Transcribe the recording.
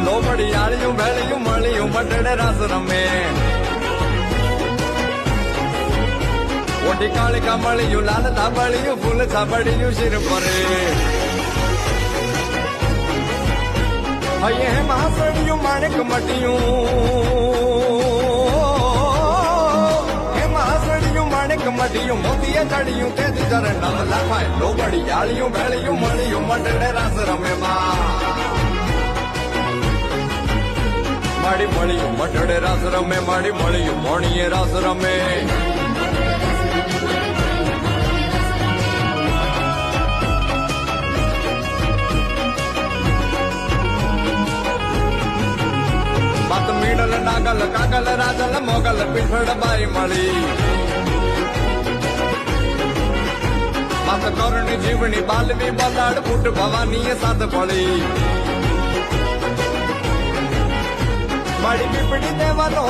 લોબડી આળિયું ભેળિયું મળ્યું મટડે રાસ રમે ઓઢી કાળિકા મળ્યું લાલ ધાબળિયું ફૂલ છાબડિયું શિર પરે હૈયે માસડિયું માણેક મટિયું માણેક મટિયું મોતીએ ચડિયું તેથી જરે નવ લાખાય લોબડી આળિયું ભેળિયું મળ્યું મટડે રાસ રમે માડી મળ્યું મટડે રાસ રમે માડી મળ્યું મોણીએ રાસ રમે મત મીડલ નાગલ કાગલ રાજલ મોગલ પીઠડ બાઈ મળી મત કરણી જીવણી બાલવી બલાડ ફૂટ ભવાની સાથ પડી માડી પીપડી દેવાનો